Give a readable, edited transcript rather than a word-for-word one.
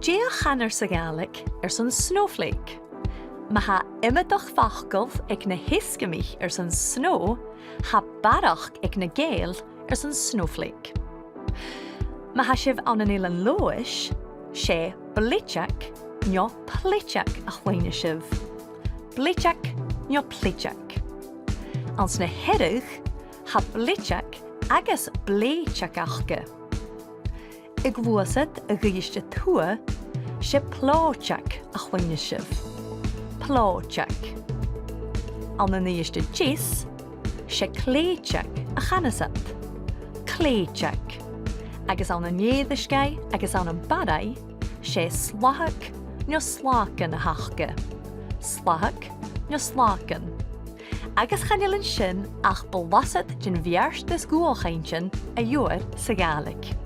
Dia chanar sa Gaelic san Snowflake. Ma ha imimeach fachgolf ag na hiscamich san snow, ha barach ag na Gael san Snowflake. Ma ha sibh an an lois, sé bliteach, nio pliteach a chhuine sibh. Bliteach, nio pliteach. Ans na herrig, ha bliteach agus bléiteach achge. Ag bhuasad a ghiiste tua, sé pláteach a chhuine sibh. Pláteach. An an íiste gis, sé cléiteach a chanasat. Cléiteach. Agus an an éadisgai agus an badai, sé slahach nio slacan a hachge. Slahach nio slacan. Agus chanilin sin ach belasad gin viarst des gúalchaintsin a juair sa Gaelic.